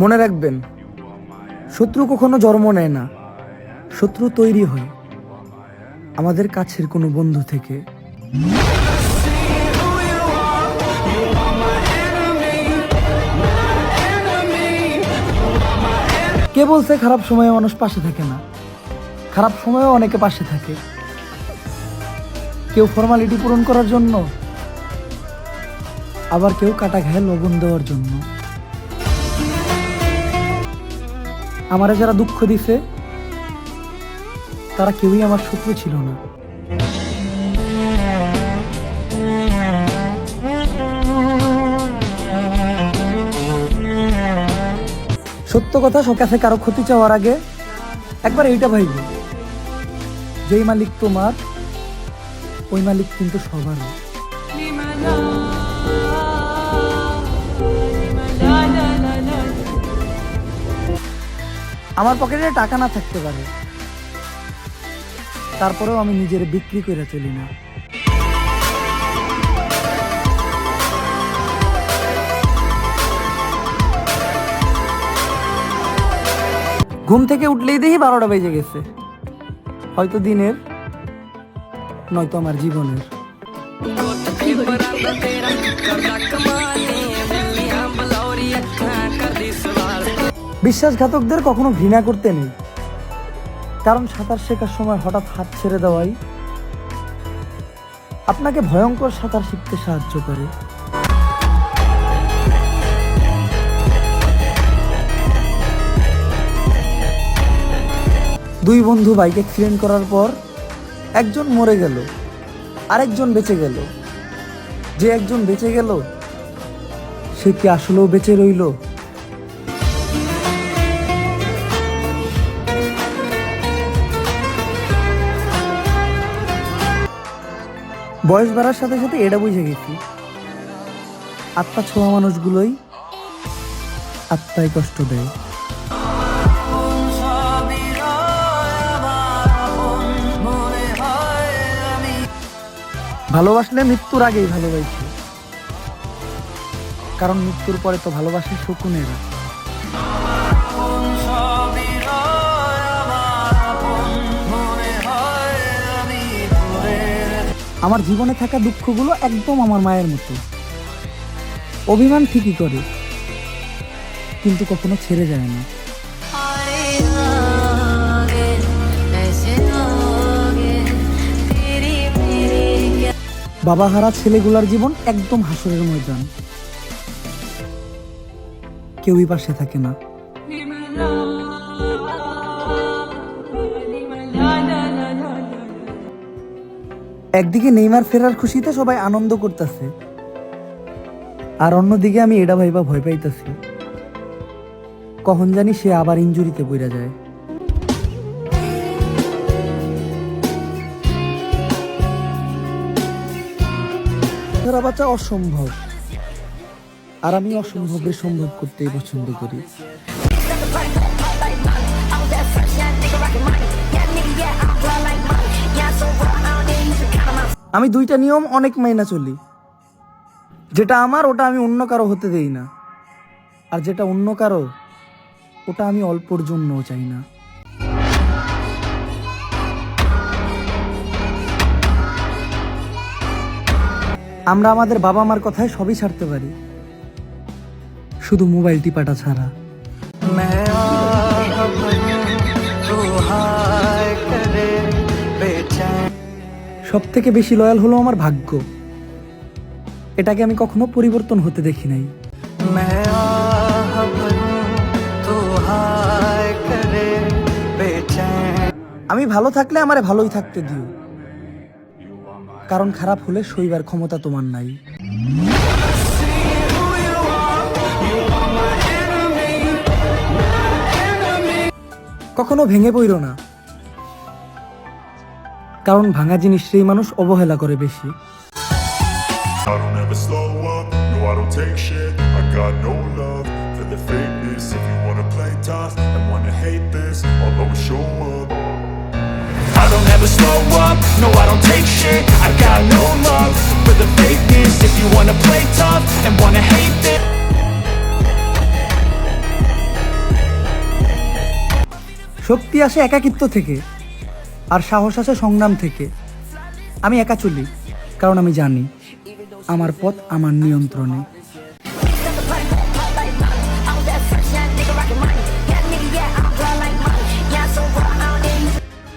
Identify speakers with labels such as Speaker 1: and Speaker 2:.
Speaker 1: মনে রাখবেন, শত্রু কখনো জন্ম নেয় না, শত্রু তৈরি হয় আমাদের কাছের কোনো বন্ধু থেকে। কে বলছে খারাপ সময়ে মানুষ পাশে থাকে না? খারাপ সময়েও অনেকে পাশে থাকে, কেউ ফর্মালিটি পূরণ করার জন্য, আবার কেউ কাটা ঘায়ে লবণ দেওয়ার জন্য। আমারে যারা দুঃখ দিছে তারা কেউই আমার শত্রু ছিল না। সত্য কথা, সব কাছে কারো ক্ষতি চাওয়ার আগে একবার এইটা ভাইব, যেই মালিক তোমার ওই মালিক কিন্তু সবার। আমার পকেটে টাকা না থাকতে পারে, তারপরেও আমি নিজের বিক্রি করে চলি না। ঘুম থেকে উঠলেই দেখি 12টা বেজে গেছে, হয়তো দিনের, নয়তো আমার জীবনের। বিশ্বাসঘাতকদের কখনো ঘৃণা করতে নেই, কারণ সাঁতার শেখার সময় হঠাৎ হাত ছেড়ে দেওয়াই আপনাকে ভয়ঙ্কর সাঁতার শিখতে সাহায্য করে। দুই বন্ধু বাইক অ্যাক্সিডেন্ট করার পর একজন মরে গেল, আরেকজন বেঁচে গেল। যে একজন বেঁচে গেল সে কি আসলেও বেঁচে রইল? বয়স বাড়ার সাথে সাথে এটা বুঝে গেছি, আত্মা ছোঁয়া মানুষগুলোই আত্মায় কষ্ট দেয়। ভালোবাসলে মৃত্যুর আগেই ভালোবাসি, কারণ মৃত্যুর পরে তো ভালোবাসে শকুনেরা। আমার জীবনে থাকা দুঃখগুলো একদম আমার মায়ের মতো, অভিমান ঠিকই করে কিন্তু কখনো ছেড়ে যায় না। বাবা হারা ছেলেগুলার জীবন একদম হাসরের ময়দান, কেউই পাশে থাকে না। একদিকে নেইমার ফেরার খুশিতে সবাই আনন্দ করতেছে, আর অন্যদিকে আমি এটা ভাইবা ভয় পাইতেছি, কখন জানি সে আবার ইনজুরিতে পড়ে যায়। ধরা বাঁচা অসম্ভব, আর আমি অসম্ভবের সম্ভব করতেই পছন্দ করি। আমি দুইটা নিয়ম অনেক মাইনা চলি, যেটা আমার ওটা আমি অন্য কারো হতে দেই না, আর যেটা অন্য কারো ওটা আমি অল্পর জন্যও চাই না। আমরা আমাদের বাবা মার কথায় সবই ছাড়তে পারি, শুধু মোবাইল টিপাটা ছাড়া। সব থেকে বেশি লয়াল হলো আমার ভাগ্য, এটাকে আমি কখনো পরিবর্তন হতে দেখি নাই। আমি ভালো থাকলে আমারে ভালোই থাকতে দিও, কারণ খারাপ হলে সইবার ক্ষমতা তোমার নাই। কখনো ভেঙে পড়ো না, কারণ ভাঙা জিনিস সেই মানুষ অবহেলা করে বেশি।
Speaker 2: I don't ever slow up, no I don't take shit. I got no love for the fakeness. If you wanna play tough and wanna hate this, I'll always show up. I don't ever slow up, no I don't take shit. I got no love for the fakeness. If you wanna play tough and wanna hate this.
Speaker 1: শক্তি আসে একাকিত্ব থেকে, আর সাহস আসে সংগ্রাম থেকে। আমি একা চলি, কারণ আমি জানি আমার পথ আমার নিয়ন্ত্রণে।